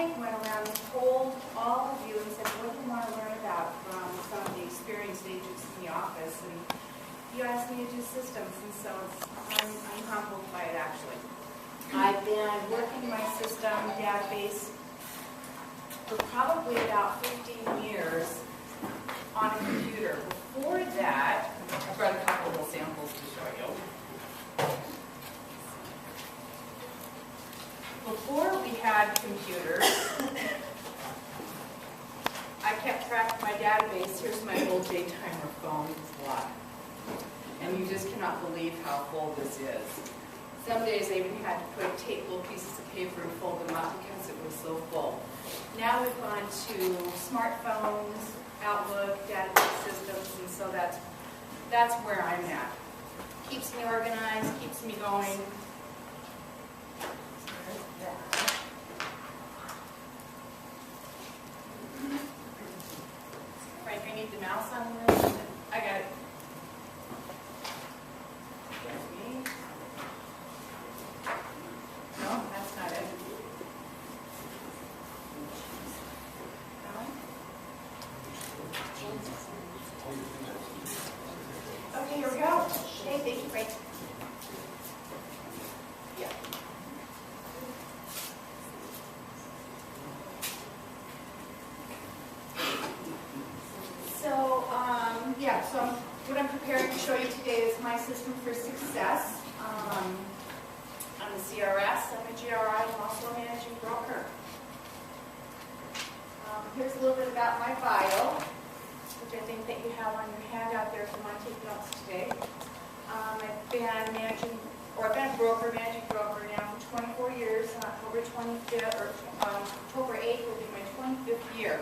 I went around and told all of you and said, what do you want to learn about from some of the experienced agents in the office? And you asked me to do systems, and so I'm humbled by it, actually. I've been working my system database for probably about 15 years on a computer. Before that, I brought a couple little samples to show you. Before we had computers, I kept track of my database. Here's my old daytimer phone. It's a lot. And you just cannot believe how full this is. Some days I even had to put tape little pieces of paper and fold them up because it was so full. Now we've gone to smartphones, Outlook, database systems, and so that's where I'm at. Keeps me organized, keeps me going. Frank, I need the mouse on this. I got it. No, that's not it. Okay, here we go. Okay, thank you, Frank. Yeah. So what I'm preparing to show you today is my system for success. I'm a CRS, I'm a GRI, I'm also a managing broker. Here's a little bit about my bio, which I think that you have on your handout there if you want to take notes today. I've been a broker, managing broker now for 24 years. October 8th will be my 25th year.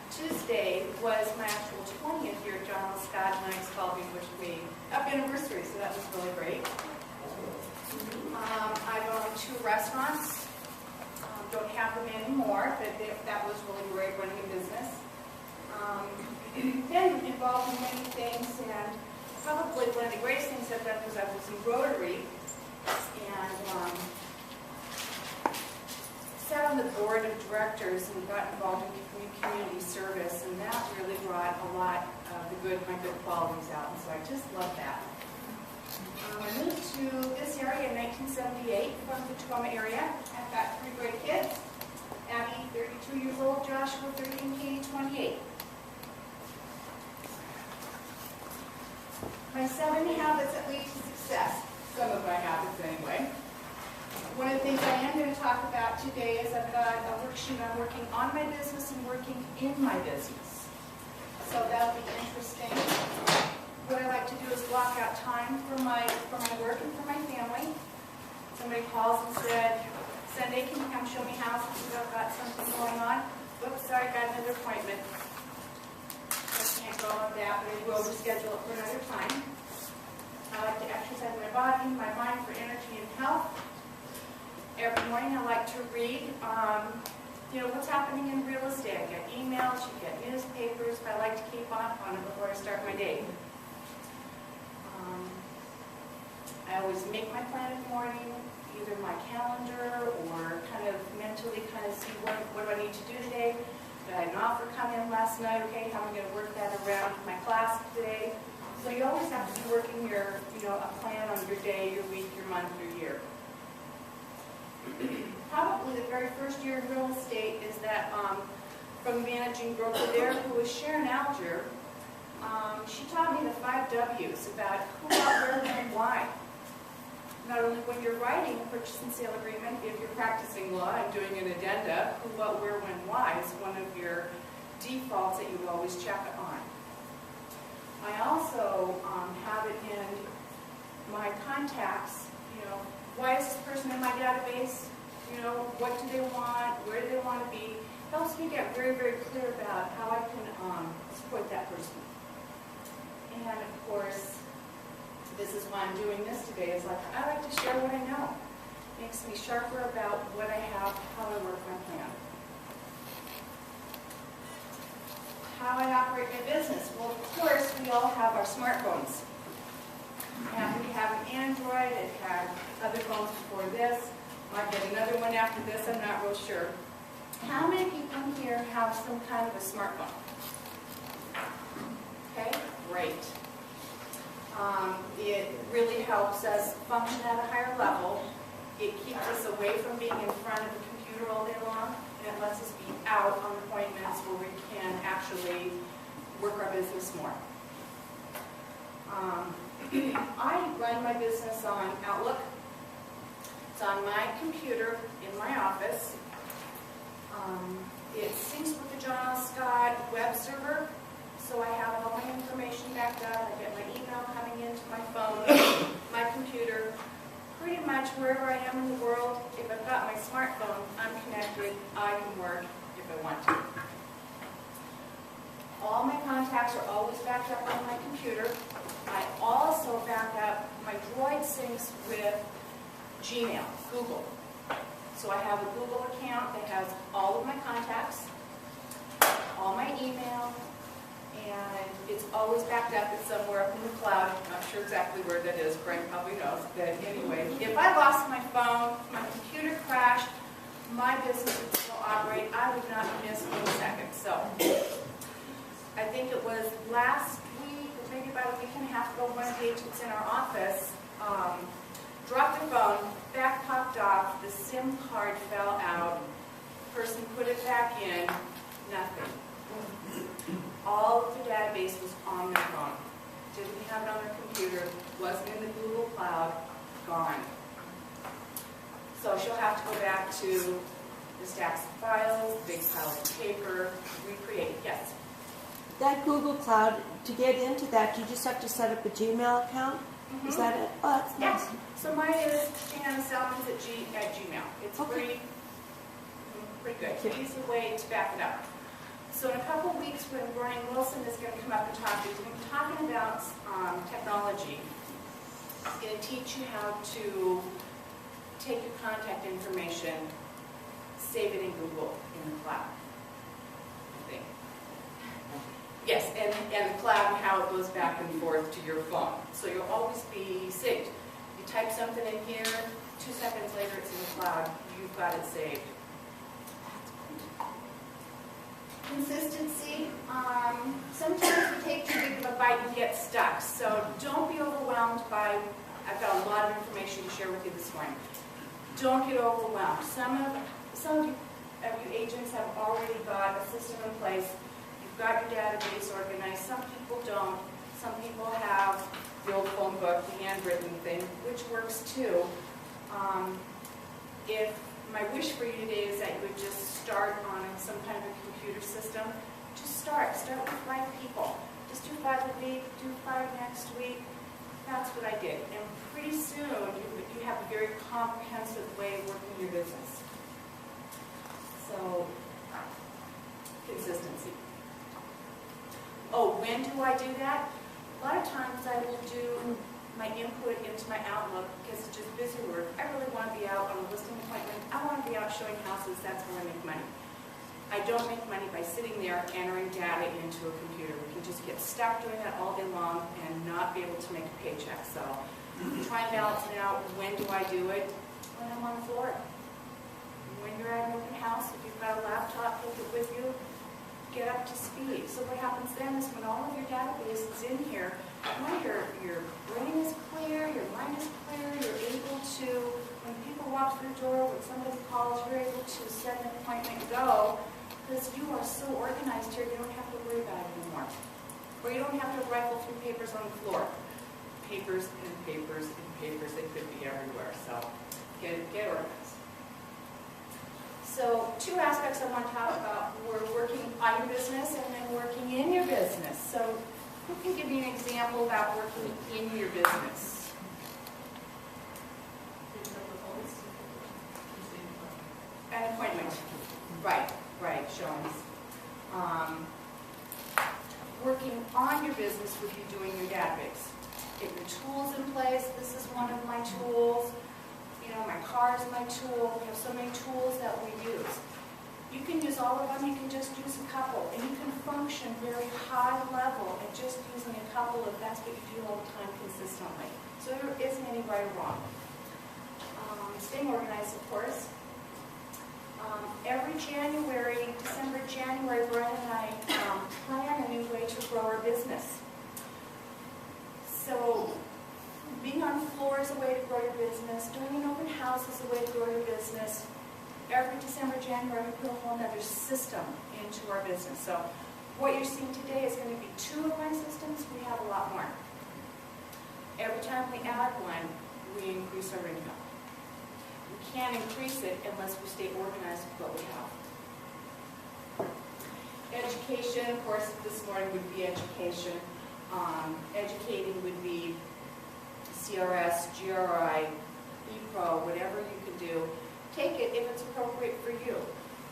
Tuesday was my actual 20th year at Jana Salmans and I Spalding, which we up anniversary, so that was really great. I've owned 2 restaurants. Don't have them anymore, but that was really great running a business. Been involved in many things, and probably one of the greatest things I've done was I was in Rotary, and sat on the board of directors and got involved in community service, and that really brought a lot of my good qualities out, and so I just love that. I moved to this area in 1978 from the Tacoma area. I've got 3 great kids. Abby, 32 years old, Joshua, 13, Katie, 28. My 7 habits that lead to success. Some of my habits, anyway. One of the things I am going to talk about today is I've got a worksheet on working on my business and working in my business. So that'll be interesting. What I like to do is block out time for my work and for my family. Somebody calls and said, Sunday, can you come show me houses? I've got something going on. Whoops, sorry, I got another appointment. I can't go on that, but I will reschedule it for another time. I like to exercise my body, my mind for energy and health. Every morning I like to read, what's happening in real estate. I get emails, you get newspapers, but I like to keep on it before I start my day. I always make my plan in the morning, either my calendar or kind of mentally see what do I need to do today. Did I not come in last night? Okay, how am I going to work that around my class today? So you always have to be working a plan on your day, your week, your month, your year. Probably the very first year in real estate is that from managing broker there, who was Sharon Alger. She taught me the 5 W's about who, what, where, when, and why. Not only when you're writing a purchase and sale agreement, if you're practicing law and doing an addenda, who, what, where, when, why is one of your defaults that you would always check on. I also have it in my contacts, why is this person in my database? What do they want? Where do they want to be? Helps me get very, very clear about how I can support that person. And of course, this is why I'm doing this today, is I like to share what I know. Makes me sharper about what I have, how I work my plan. How I operate my business. Well, of course, we all have our smartphones. We have an Android. It had other phones before this. Might get another one after this, I'm not real sure. How many people in here have some kind of a smartphone? Okay, great. It really helps us function at a higher level. It keeps us away from being in front of the computer all day long, and it lets us be out on appointments where we can actually work our business more. I run my business on Outlook. It's on my computer in my office. It syncs with the Jana Salmans web server, so I have all my information backed up. I get my email coming into my phone, my computer. Pretty much wherever I am in the world, if I've got my smartphone, I'm connected, I can work if I want to. All my contacts are always backed up on my computer. I also back up, my Droid syncs with Gmail, Google. So I have a Google account that has all of my contacts, all my email, and it's always backed up. It's somewhere up in the cloud. I'm not sure exactly where that is. Frank probably knows. But anyway, if I lost my phone, my computer crashed, my business would still operate. I would not miss 1 second. So I think it was last week, or maybe about a week and a half ago, one of the agents in our office dropped their phone, back popped off, the SIM card fell out, person put it back in, nothing. All of the database was on their phone. Didn't have it on their computer, wasn't in the Google Cloud, gone. So she'll have to go back to the stacks of files, big piles of paper, recreate. Yes? That Google Cloud, to get into that, you just have to set up a Gmail account? Mm-hmm. Is that it? Oh, that's nice. Yeah. So mine is Jana Salmans at Gmail. It's okay. pretty good. Easy way to back it up. So in a couple weeks when Brian Wilson is going to come up and talk to you, we're talking about technology. He's going to teach you how to take your contact information, save it in Google in the cloud. I think. Yes, and the cloud and how it goes back and forth to your phone. So you'll always be synced. You type something in here, 2 seconds later it's in the cloud. You've got it saved. Consistency. Sometimes we take too big of a bite and get stuck. So don't be overwhelmed by, I've got a lot of information to share with you this morning. Don't get overwhelmed. Some of you agents have already got a system in place. You've got your database organized. Some people don't. Some people have the old phone book, the handwritten thing, which works too. If my wish for you today is that you would just start on some kind of a computer system. Just start. Start with 5 people. Just do 5 a week, do 5 next week. That's what I did. And pretty soon, you have a very comprehensive way of working your business. So, consistency. Oh, when do I do that? A lot of times I will do my input into my Outlook because it's just busy work. I really want to be out on a listing appointment. I want to be out showing houses. That's where I make money. I don't make money by sitting there entering data into a computer. We can just get stuck doing that all day long and not be able to make a paycheck. So try and balance it out. When do I do it? When I'm on the floor. When you're at an open house, if you've got a laptop, take it with you. Get up to speed. So what happens then is when all of your database is in here, when your brain is clear, your mind is clear, you're able to, when people walk through the door, when somebody calls, you're able to set an appointment and go, because you are so organized here, you don't have to worry about it anymore. Or you don't have to rifle through papers on the floor. Papers and papers and papers, they could be everywhere. So get organized. So 2 aspects I want to talk about. We're working on your business and then working in your business. So who can give me an example about working in your business? An appointment. Right, showings. Working on your business would be doing your database. Get your tools in place. This is one of my tools. You know, my car is my tool. We have so many tools that we use. You can use all of them. You can just use a couple. And you can function very high level and just using a couple if that's what you do all the time consistently. So there isn't any right or wrong. Staying organized, of course. Every January, business. So being on the floor is a way to grow your business. Doing an open house is a way to grow your business. Every December, January, we put a whole other system into our business. So what you're seeing today is going to be 2 of my systems. We have a lot more. Every time we add one, we increase our income. We can't increase it unless we stay organized with what we have. Education, of course, this morning would be education. Educating would be CRS, GRI, ePro, whatever you can do. Take it if it's appropriate for you.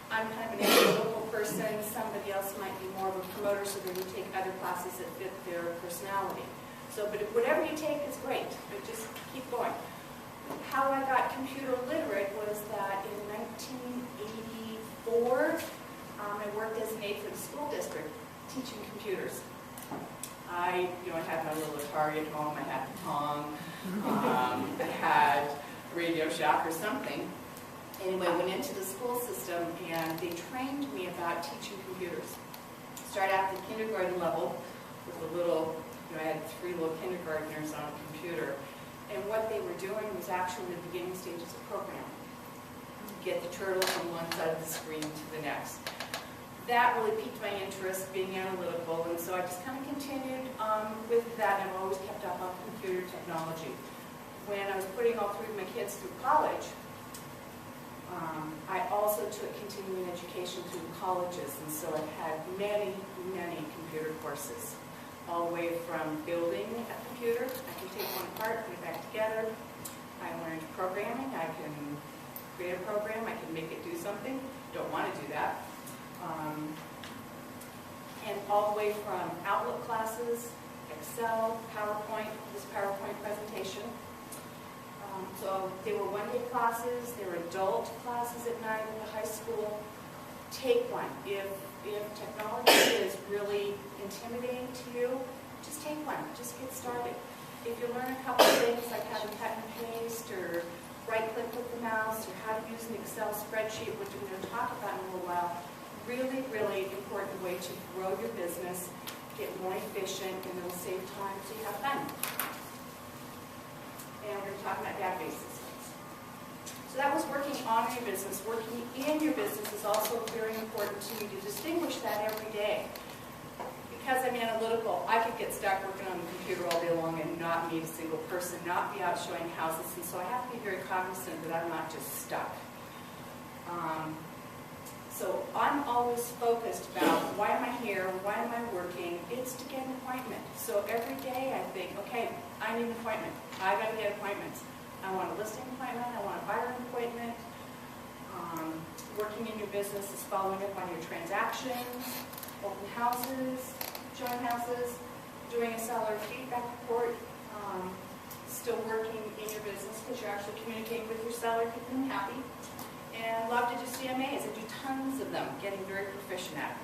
I'm kind of an analytical person. Somebody else might be more of a promoter, so they would take other classes that fit their personality. So, but whatever you take is great, but just keep going. How I got computer literate was that in 1984, I worked as an aide for the school district, teaching computers. I had my little Atari at home. I had the Pong. I had Radio Shack or something. Anyway, went into the school system, and they trained me about teaching computers. Started at the kindergarten level with a little, I had 3 little kindergartners on a computer. And what they were doing was actually the beginning stages of programming. Get the turtle from one side of the screen to the next. That really piqued my interest, being analytical, and so I just kind of continued with that, and I've always kept up on computer technology. When I was putting all 3 of my kids through college, I also took continuing education through the colleges, and so I've had many, many computer courses, all the way from building a computer. I can take one apart, put it back together. I learned programming. I can create a program. I can make it do something. Don't want to do that. And all the way from Outlook classes, Excel, PowerPoint, this PowerPoint presentation. So they were one-day classes, they were adult classes at night in the high school. Take one. If technology is really intimidating to you, just take one. Just get started. If you learn a couple of things like how to cut and paste, or right-click with the mouse, or how to use an Excel spreadsheet, which we're going to talk about in a little while, really, really important way to grow your business, get more efficient, and it'll save time so you have fun. And we're going to talk about database systems. So that was working on your business. Working in your business is also very important to me to distinguish that every day. Because I'm analytical, I could get stuck working on the computer all day long and not meet a single person, not be out showing houses, and so I have to be very cognizant that I'm not just stuck. So I'm always focused about why am I here, why am I working? It's to get an appointment. So every day I think, okay, I need an appointment. I got to get appointments. I want a listing appointment. I want a buyer appointment. Working in your business is following up on your transactions, open houses, showing houses, doing a seller feedback report, still working in your business because you're actually communicating with your seller, keeping them happy. And love to do CMAs. I do tons of them, getting very proficient at it.